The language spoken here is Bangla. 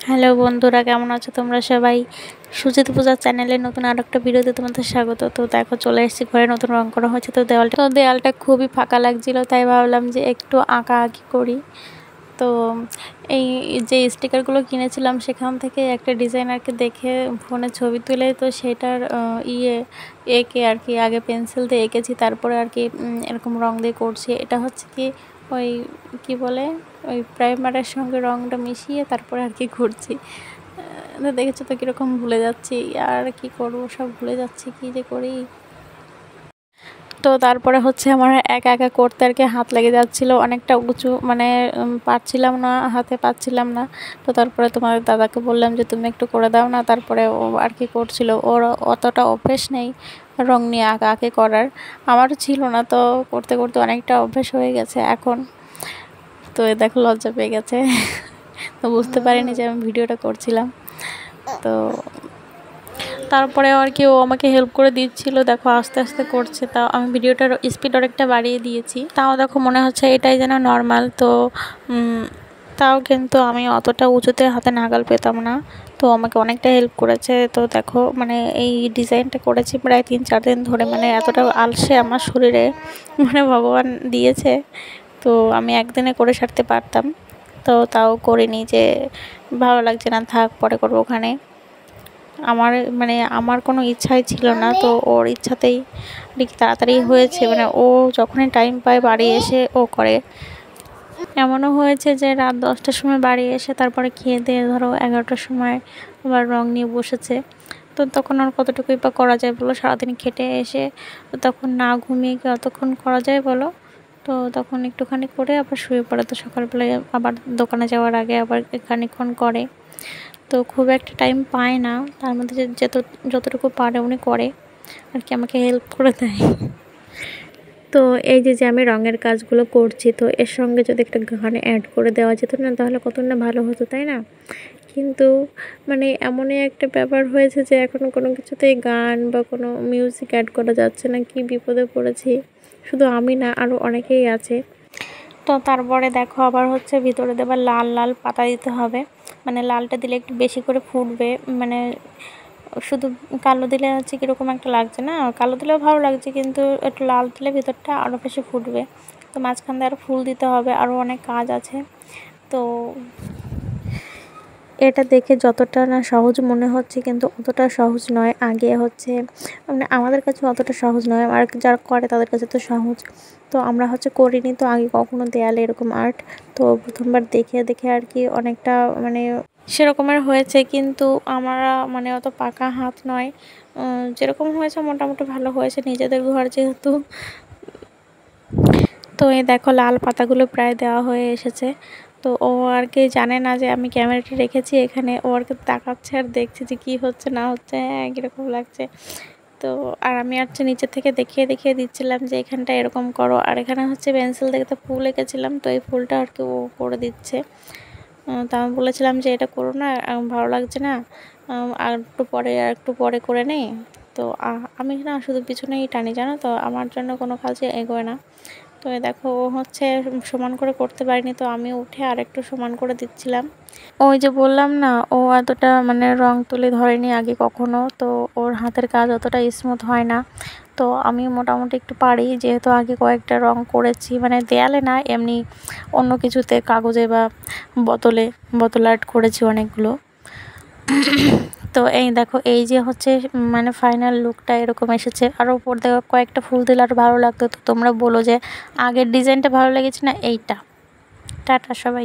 হ্যালো বন্ধুরা, কেমন আছো তোমরা সবাই? সুচিত পূজা চ্যানেলে নতুন আরেকটা ভিডিওতে তোমাদের স্বাগত। তো দেখো, চলে এসেছি, ঘরে নতুন রং করা হয়েছে। তো দেওয়ালটা খুবই ফাঁকা লাগছিল, তাই ভাবলাম যে একটু আঁকি করি। তো এই যে স্টিকারগুলো কিনেছিলাম, সেখান থেকে একটা ডিজাইনারকে দেখে ফোনে ছবি তুলে, তো সেটার এঁকে আর কি আগে পেন্সিল দিয়ে এঁকেছি, তারপরে আর কি এরকম রং দিয়ে করছি। এটা হচ্ছে কি ওই কি বলে ওই প্রাইমারের সঙ্গে রংটা মিশিয়ে তারপরে আর কি করছি। তো দেখেছো তো কীরকম ভুলে যাচ্ছি, আর কি করবো, সব ভুলে যাচ্ছি, কি যে করি। তো তারপরে হচ্ছে আমার একা একা করতে আর কি হাত লেগে যাচ্ছিলো, অনেকটা উঁচু, মানে পারছিলাম না, হাতে পাচ্ছিলাম না। তো তারপরে তোমার দাদাকে বললাম যে তুমি একটু করে দাও না। তারপরে ও আর কি করছিল, ওর অতটা অভ্যেস নেই রং নিয়ে আঁকি করার, আমারও ছিল না। তো করতে করতে অনেকটা অভ্যেস হয়ে গেছে এখন। তো দেখো, লজ্জা পেয়ে গেছে। তো বুঝতে পারিনি যে আমি ভিডিওটা করছিলাম। তো তারপরে আর কি ও আমাকে হেল্প করে দিচ্ছিল, দেখো আস্তে আস্তে করছে। তাও আমি ভিডিওটার স্পিড অনেকটা বাড়িয়ে দিয়েছি, তাও দেখো মনে হচ্ছে এটাই যেন নর্মাল। তো তাও কিন্তু আমি অতটা উঁচুতে হাতে নাগাল পেতাম না, তো আমাকে অনেকটা হেল্প করেছে। তো দেখো, মানে এই ডিজাইনটা করেছি প্রায় 3-4 দিন ধরে, মানে এতটা আলসে আমার শরীরে, মানে ভগবান দিয়েছে। তো আমি একদিনে করে সারতে পারতাম, তো তাও করিনি, যে ভালো লাগছে না, থাক পরে করবো ওখানে। আমার কোনো ইচ্ছাই ছিল না, তো ওর ইচ্ছাতেই তাড়াতাড়ি হয়েছে। মানে ও যখনই টাইম পায় বাড়ি এসে ও করে। এমনও হয়েছে যে রাত 10টার সময় বাড়ি এসে তারপরে খেয়ে দিয়ে ধরো 11টার সময় আবার রং নিয়ে বসেছে। তো তখন আর কতটুকুই বা করা যায় বলো, সারাদিন খেটে এসে তখন না ঘুমিয়ে কতক্ষণ করা যায় বলো। তো তখন একটুখানি করে আবার শুয়ে পড়ে। তো সকালবেলায় আবার দোকানে যাওয়ার আগে আবার খানিকক্ষণ করে। তো খুব একটা টাইম পায় না, তার মধ্যে যতটুকু পারে উনি করে আর কি, আমাকে হেল্প করে দেয়। তো এই যে আমি রঙের কাজগুলো করছি, তো এর সঙ্গে যদি একটা গান অ্যাড করে দেওয়া যেত না, তাহলে কত না ভালো হতো, তাই না? কিন্তু মানে এমনই একটা ব্যাপার হয়েছে যে এখন কোনো কিছুতেই গান বা কোনো মিউজিক অ্যাড করা যাচ্ছে না। কি বিপদে পড়েছি, শুধু আমি না, আরও অনেকেই আছে। তো তারপরে দেখো, আবার হচ্ছে ভিতরে দেবার লাল লাল পাতা দিতে হবে, মানে লালটা দিলে একটু বেশি করে ফুটবে। মানে শুধু কালো দিলে হচ্ছে কীরকম একটা লাগছে না, কালো দিলেও ভালো লাগছে, কিন্তু একটু লাল দিলে ভিতরটা আরও বেশি ফুটবে। তো মাঝখান দিয়ে আরও ফুল দিতে হবে, আরও অনেক কাজ আছে। তো এটা দেখে যতটা না সহজ মনে হচ্ছে, কিন্তু অতটা সহজ নয়। আগে হচ্ছে মানে আমাদের কাছে অতটা সহজ নয়, আর যারা করে তাদের কাছে তো সহজ। তো আমরা হচ্ছে করিনি, তো আগে কখনো দেয়ালে এরকম আর্ট। তো প্রথমবার দেখে দেখে আর কি অনেকটা মানে সেরকমের হয়েছে, কিন্তু আমরা মানে অত পাকা হাত নয়। যেরকম হয়েছে মোটামুটি ভালো হয়েছে, নিজেদের ঘর যেহেতু। তো এই দেখো, লাল পাতাগুলো প্রায় দেওয়া হয়ে এসেছে। তো ও আর কি জানে না যে আমি ক্যামেরাটা রেখেছি এখানে, ও আর কি তাকাচ্ছে আর দেখছে যে কী হচ্ছে না হচ্ছে, হ্যাঁ কীরকম লাগছে। তো আর আমি হচ্ছে নিচে থেকে দেখিয়ে দেখিয়ে দিচ্ছিলাম যে এখানটা এরকম করো, আর এখানে হচ্ছে পেন্সিল দেখে তো ফুল এঁকেছিলাম, তো এই ফুলটা আর কি ও করে দিচ্ছে। তো আমি বলেছিলাম যে এটা করো না, ভালো লাগছে না, আর একটু পরে করে নেই। তো আমি না শুধু পিছনেই টানি, জানো তো, আমার জন্য কোনো কাজে এগোয় না। তো দেখো, ও হচ্ছে সমান করে করতে পারিনি, তো আমি উঠে আর একটু সমান করে দিচ্ছিলাম। ওই যে বললাম না, ও এতটা মানে রং তুলি ধরেনি আগে কখনো, তো ওর হাতের কাজ অতটা স্মুথ হয় না। তো আমি মোটামুটি একটু পারি, যেহেতু আগে কয়েকটা রং করেছি, মানে দেয়ালে না, এমনি অন্য কিছুতে, কাগজে বা বোতলে আর্ট করেছি অনেকগুলো। তো এই দেখো, এই যে হচ্ছে মানে ফাইনাল লুকটা এরকম এসেছে। আর উপর থেকে কয়েকটা ফুল দিলে আর ভালো লাগতো। তো তোমরা বলো যে আগের ডিজাইনটা ভালো লেগেছে না এইটা। টাটা সবাই।